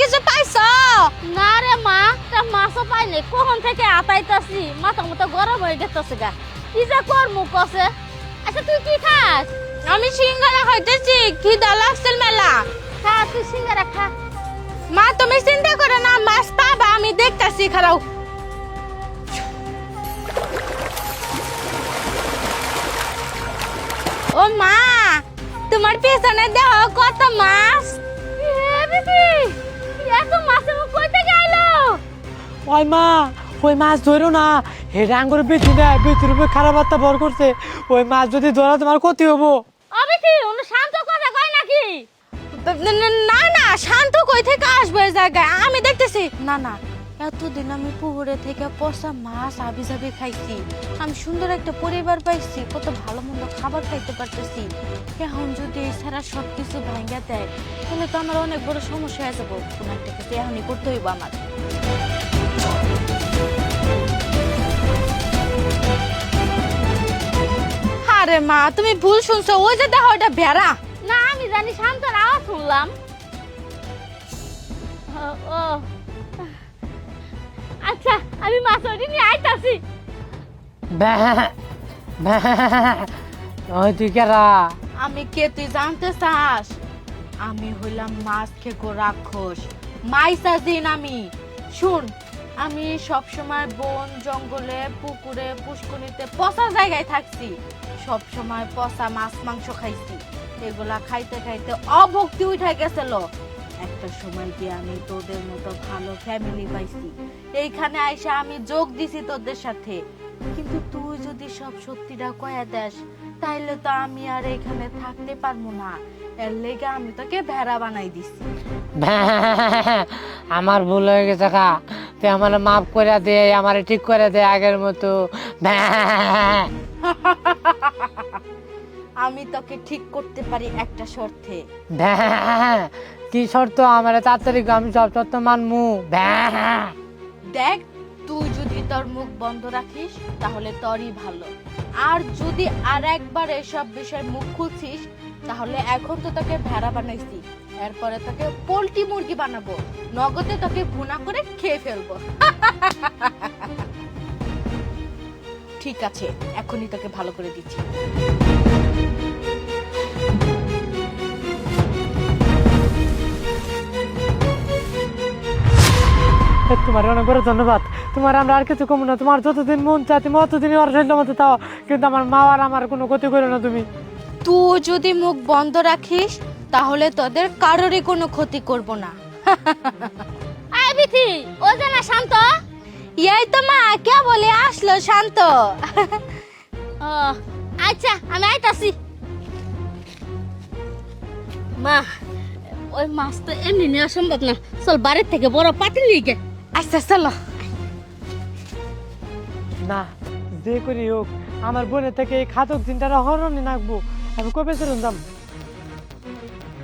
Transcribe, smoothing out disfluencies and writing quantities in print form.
কিছু পাইছো? না রে মা, তা মাছও পাই নাই, কখন থেকে আতাইতাছি, মাথা মতো গরম হয়ে গেছে গা। কি যে করমু কসে। আচ্ছা তুই কি খাস? আমি সিঙ্গারা খাইতেছি, খিদা লাগছে মেলা। খা তুই সিঙ্গারা খা। মা তুমি চিন্তা করো না, মাছ পাবা, আমি দেখতাছি, খারাও। ও মা, তোমার পেছনে দেখো কত মাছ। এত মাছ কই থেকে আইলো? ওই মা, ওই মাছ ধরো না, হে রাঙ্গুর বেঁচে দেয়, বেঁচের উপরে খারাপ বার্তা ভর করছে। ওই মাছ যদি ধরা তোমার ক্ষতি হবো। অবিতি উনি শান্ত কথা কয় নাকি? না না, শান্ত কই থেকে আসবে এই জায়গায়, আমি দেখতেছি। না না, এতদিন আমি পুকুরে থেকে পচা মাছ আবি জাবি খাইছি, আমি সুন্দর একটা পরিবার পাইছি, কত ভালো মন্দ খাবার খাইতে পারতেছি। এখন যদি এছাড়া সবকিছু ভাঙা দেয়, তাহলে তো আমার অনেক বড় সমস্যা হয়ে যাবো। কোনো একটা কিছু এখনই করতে হইব আমার। আরে মা, তুমি ভুল শুনছো, ওই যে দেখো ওটা ভেড়া। না আমি জানি শান্তর আওয়াজ শুনলাম। ও আচ্ছা, আমি মাছ ওটি নিয়ে আইতাছি। ওই তুই কেরা? আমি কে তুই জানতে চাস? আমি হইলাম মাছ খেকো রাক্ষস, মাইসাজিন আমি। শুন, আমি সবসময় বন জঙ্গলে পুকুরে পুষ্করিতে পচা জায়গায় থাকছি, সবসময় পচা মাছ মাংস খাইছি। এগুলা খাইতে খাইতে অভক্তি উঠে গেছিল। একটা সময় গিয়ে আমি তোদের মতো ভালো ফ্যামিলি পাইছি, এইখানে আইসা আমি যোগ দিছি তোদের সাথে। কিন্তু তুই যদি সব সত্যিটা কয়া দেস, তাইলে তো আমি আর এখানে থাকতে পারবো না। এর লেগে আমি তোকে ভেড়া বানাই দিছি। আমার ভুল হয়ে গেছে খা, তুই আমার মাফ করে দে, আমার ঠিক করে দে আগের মতো। আমি তোকে ঠিক করতে পারি একটা শর্তে। কি শর্ত? আমার তাড়াতাড়ি আমি সব শর্ত মানমু। দেখ, তুই যদি তোর মুখ বন্ধ রাখিস তাহলে তোরই ভালো, আর যদি আর একবার এসব বিষয়ে মুখ খুলছিস তাহলে এখন তো তোকে ভেড়া বানাইছি, এরপরে তোকে পোল্ট্রি মুরগি বানাবো, নগদে তোকে ভুনা করে খেয়ে ফেলবো। ঠিক আছে, এখনই তোকে ভালো করে দিচ্ছি। তোমার অনেক বড় ধন্যবাদ। তোমার আমরা আর কিছু কম না, তোমার যতদিন মন চায় তুমি অতদিনই ওর শরীরের মতো তাও, কিন্তু আমার মা আর আমার কোনো ক্ষতি করো না তুমি। তুই যদি মুখ বন্ধ রাখিস তাহলে তোদের কারোরই কোনো ক্ষতি করব না। আই বিথি, ও জানা শান্ত। এই তো মা, কে বলে আসলো শান্ত। ও আচ্ছা, আমি আইতাছি। মা, ওই মাছ তো এমনি নেওয়া সম্ভব না, চল বাড়ির থেকে বড় পাতিল নিয়ে গে। আচ্ছা চলো। না, যে করি হোক আমার বোনের থেকে এই খাতক চিন্তাটা হরণই নাকবো। আমি কবে চলুন যাম।